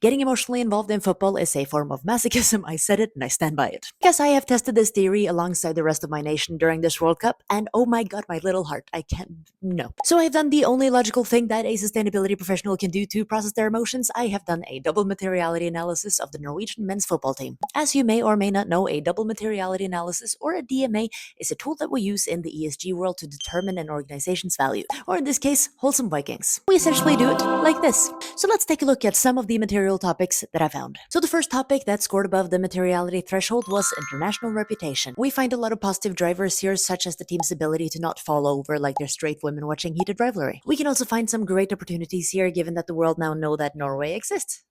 Getting emotionally involved in football is a form of masochism. I said it and I stand by it. Because I have tested this theory alongside the rest of my nation during this World Cup, and oh my god, my little heart, I can't. No. So I have done the only logical thing that a sustainability professional can do to process their emotions. I have done a double materiality analysis of the Norwegian men's football team. As you may or may not know, a double materiality analysis, or a DMA, is a tool that we use in the ESG world to determine an organization's value, or in this case, Wholesome Vikings. We essentially do it like this. So let's take a look at some of the material topics that I found. So the first topic that scored above the materiality threshold was international reputation. We find a lot of positive drivers here, such as the team's ability to not fall over like they're straight women watching heated rivalry. We can also find some great opportunities here, given that the world now know that Norway exists.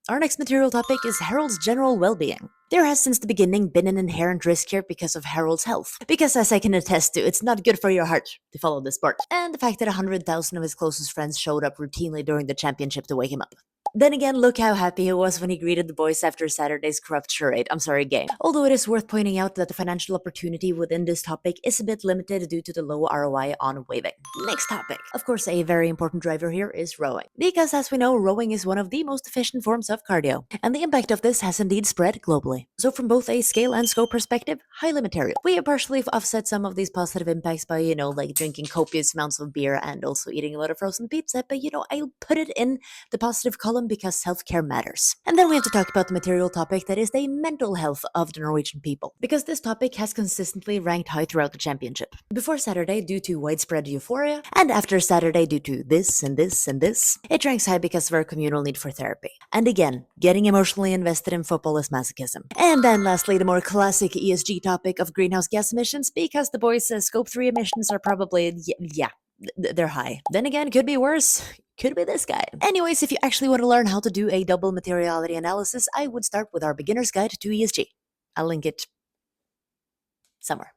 Our next material topic is Harold's general well-being. There has since the beginning been an inherent risk here because of Harold's health. Because as I can attest to, it's not good for your heart to follow this sport. And the fact that 100,000 of his closest friends showed up routinely during the championship to wake him up. Then again, look how happy he was when he greeted the boys after Saturday's corrupt charade. Game. Although it is worth pointing out that the financial opportunity within this topic is a bit limited due to the low ROI on waving. Next topic. Of course, a very important driver here is rowing. Because as we know, rowing is one of the most efficient forms of cardio. And the impact of this has indeed spread globally. So from both a scale and scope perspective, highly material. We have partially offset some of these positive impacts by, like drinking copious amounts of beer and also eating a lot of frozen pizza. But I'll put it in the positive column because self-care matters. And then we have to talk about the material topic that is the mental health of the Norwegian people, because this topic has consistently ranked high throughout the championship. Before Saturday due to widespread euphoria, and after Saturday due to this and this and this, it ranks high because of our communal need for therapy. And again, getting emotionally invested in football is masochism. And then lastly, the more classic ESG topic of greenhouse gas emissions, because the boys' scope 3 emissions are probably, they're high. Then again, could be worse. Could be this guy. Anyways, if you actually want to learn how to do a double materiality analysis, I would start with our beginner's guide to ESG. I'll link it somewhere.